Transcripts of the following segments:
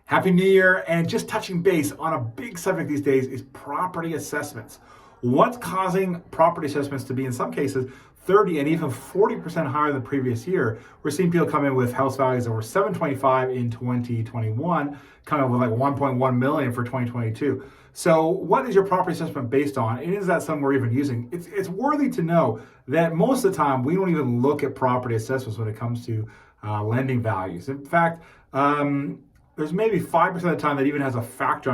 Happy New Year, and just touching base on a big subject these days is property assessments. What's causing property assessments to be, in some cases, 30 and even 40% higher than the previous year? We're seeing people come in with house values over 725 in 2021, coming up with like 1.1 million for 2022. So what is your property assessment based on? And is that something we're even using? It's worthy to know that most of the time we don't even look at property assessments when it comes to lending values. In fact, there's maybe 5% of the time that even has a factor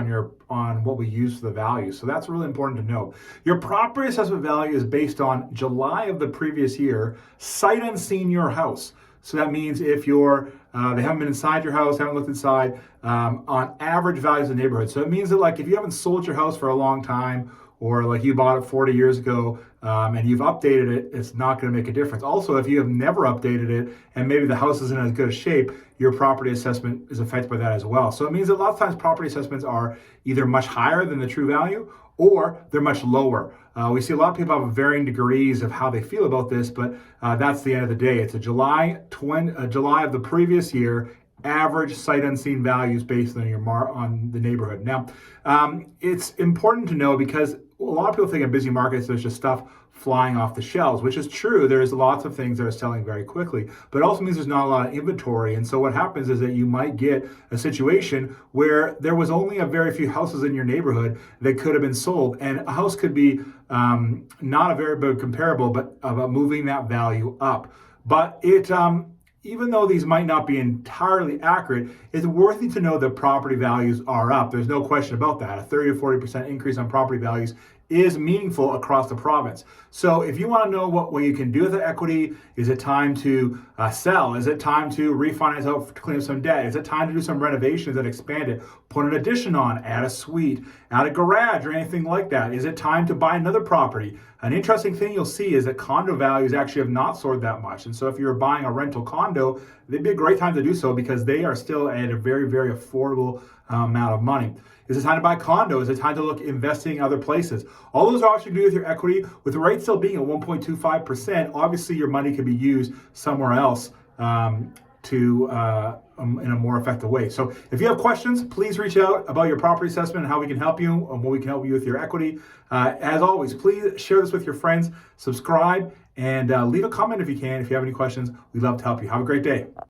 on what we use for the value. So that's really important to know. Your property assessment value is based on July of the previous year, sight unseen your house. So that means if they haven't been inside your house, haven't looked inside, on average values in the neighborhood. So it means that like if you haven't sold your house for a long time, or like you bought it 40 years ago and you've updated it, it's not going to make a difference. Also, if you have never updated it and maybe the house isn't in as good a shape, your property assessment is affected by that as well. So it means that a lot of times property assessments are either much higher than the true value or they're much lower. We see a lot of people have varying degrees of how they feel about this, but that's the end of the day. It's a July of the previous year average sight unseen values based on on the neighborhood. Now, it's important to know because a lot of people think in busy markets there's just stuff flying off the shelves, which is true. There's lots of things that are selling very quickly, but it also means there's not a lot of inventory. And so what happens is that you might get a situation where there was only a very few houses in your neighborhood that could have been sold, and a house could be not a very big comparable, but about moving that value up. But even though these might not be entirely accurate, it's worthy to know that property values are up. There's no question about that. A 30 to 40% increase on property values is meaningful across the province. So if you want to know what you can do with the equity, is it time to sell? Is it time to refinance out to clean up some debt? Is it time to do some renovations and expand it? Put an addition on, add a suite, add a garage or anything like that? Is it time to buy another property? An interesting thing you'll see is that condo values actually have not soared that much. And so if you're buying a rental condo, it'd be a great time to do so because they are still at a very, very affordable amount of money. Is it time to buy condos? Is it time to look investing in other places? All those are options to do with your equity. With the rate still being at 1.25%, obviously your money could be used somewhere else in a more effective way. So if you have questions, please reach out about your property assessment and how we can help you and what we can help you with your equity. As always, please share this with your friends, subscribe, and leave a comment if you can. If you have any questions, we'd love to help you. Have a great day.